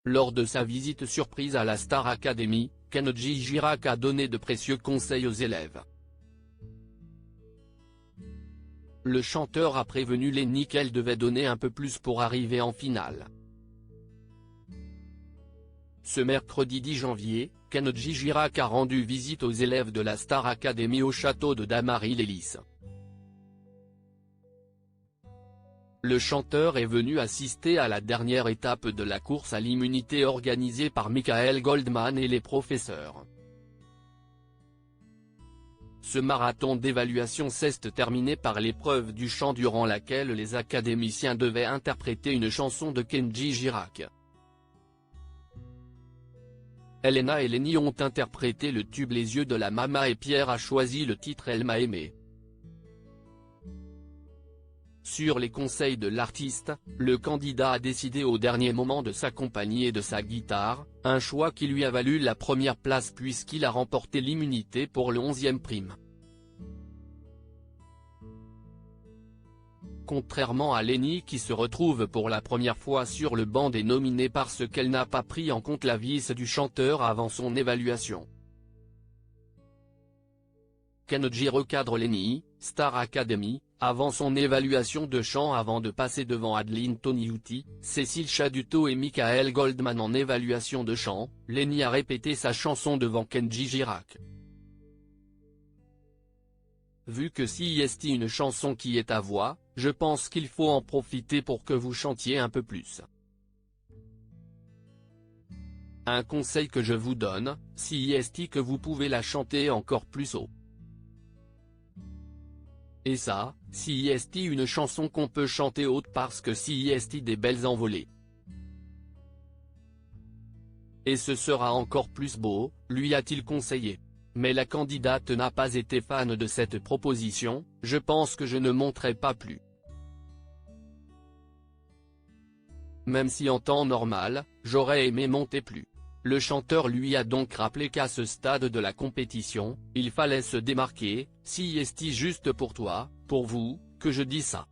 Lors de sa visite surprise à la Star Academy, Kenji Girac a donné de précieux conseils aux élèves. Le chanteur a prévenu Lenny qu'elle devait donner un peu plus pour arriver en finale. Ce mercredi 10 janvier, Kenji Girac a rendu visite aux élèves de la Star Academy au château de Damary-les-Lys. Le chanteur est venu assister à la dernière étape de la course à l'immunité organisée par Michael Goldman et les professeurs. Ce marathon d'évaluation s'est terminé par l'épreuve du chant durant laquelle les académiciens devaient interpréter une chanson de Kenji Girac. Elena et Lenny ont interprété le tube Les yeux de la Mama et Pierre a choisi le titre Elle m'a aimé. Sur les conseils de l'artiste, le candidat a décidé au dernier moment de s'accompagner de sa guitare, un choix qui lui a valu la première place puisqu'il a remporté l'immunité pour le 11e prime. Contrairement à Lenny qui se retrouve pour la première fois sur le banc des nominés parce qu'elle n'a pas pris en compte la vis du chanteur avant son évaluation. Kenji recadre Lenny, Star Academy, avant son évaluation de chant avant de passer devant Adeline Toniutti, Cécile Chaduto et Michael Goldman en évaluation de chant. Lenny a répété sa chanson devant Kenji Girac. Vu que si est une chanson qui est à voix, je pense qu'il faut en profiter pour que vous chantiez un peu plus. Un conseil que je vous donne, si est que vous pouvez la chanter encore plus haut. Et ça, si est une chanson qu'on peut chanter haute parce que si est des belles envolées. Et ce sera encore plus beau, lui a-t-il conseillé. Mais la candidate n'a pas été fan de cette proposition, je pense que je ne monterai pas plus. Même si en temps normal, j'aurais aimé monter plus. Le chanteur lui a donc rappelé qu'à ce stade de la compétition, il fallait se démarquer, si est juste pour toi, pour vous, que je dis ça.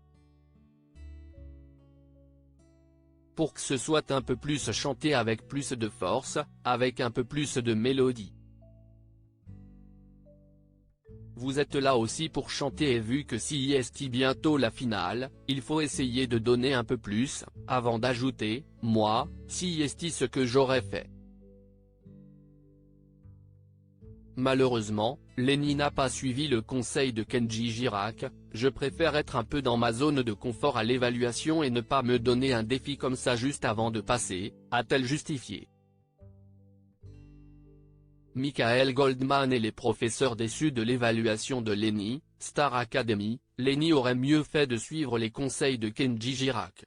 Pour que ce soit un peu plus chanté avec plus de force, avec un peu plus de mélodie. Vous êtes là aussi pour chanter et vu que si est bientôt la finale, il faut essayer de donner un peu plus, avant d'ajouter, moi, si est ce que j'aurais fait. Malheureusement, Lenny n'a pas suivi le conseil de Kenji Girac, je préfère être un peu dans ma zone de confort à l'évaluation et ne pas me donner un défi comme ça juste avant de passer, a-t-elle justifié. Michael Goldman et les professeurs déçus de l'évaluation de Lenny, Star Academy, Lenny aurait mieux fait de suivre les conseils de Kenji Girac.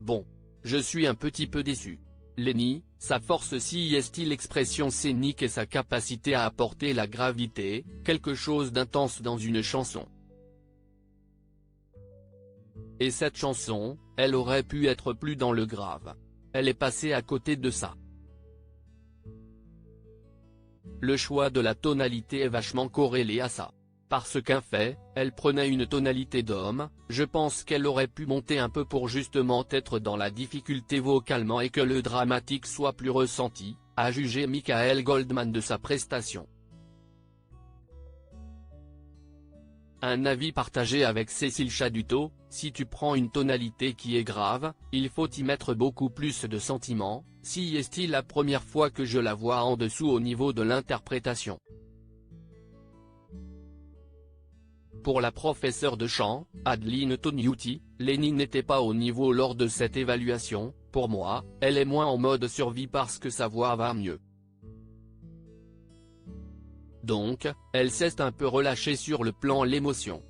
Bon. Je suis un petit peu déçu. Lenny, sa force si est l'expression scénique et sa capacité à apporter la gravité, quelque chose d'intense dans une chanson. Et cette chanson, elle aurait pu être plus dans le grave. Elle est passée à côté de ça. Le choix de la tonalité est vachement corrélé à ça. Parce qu'en fait, elle prenait une tonalité d'homme, je pense qu'elle aurait pu monter un peu pour justement être dans la difficulté vocalement et que le dramatique soit plus ressenti, a jugé Michael Goldman de sa prestation. Un avis partagé avec Cécile Chaduto, si tu prends une tonalité qui est grave, il faut y mettre beaucoup plus de sentiments, si est la première fois que je la vois en dessous au niveau de l'interprétation. Pour la professeure de chant, Adeline Toniutti, Lenny n'était pas au niveau lors de cette évaluation, pour moi, elle est moins en mode survie parce que sa voix va mieux. Donc, elle s'est un peu relâchée sur le plan l'émotion.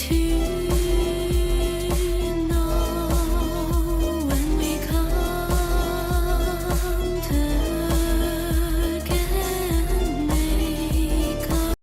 去。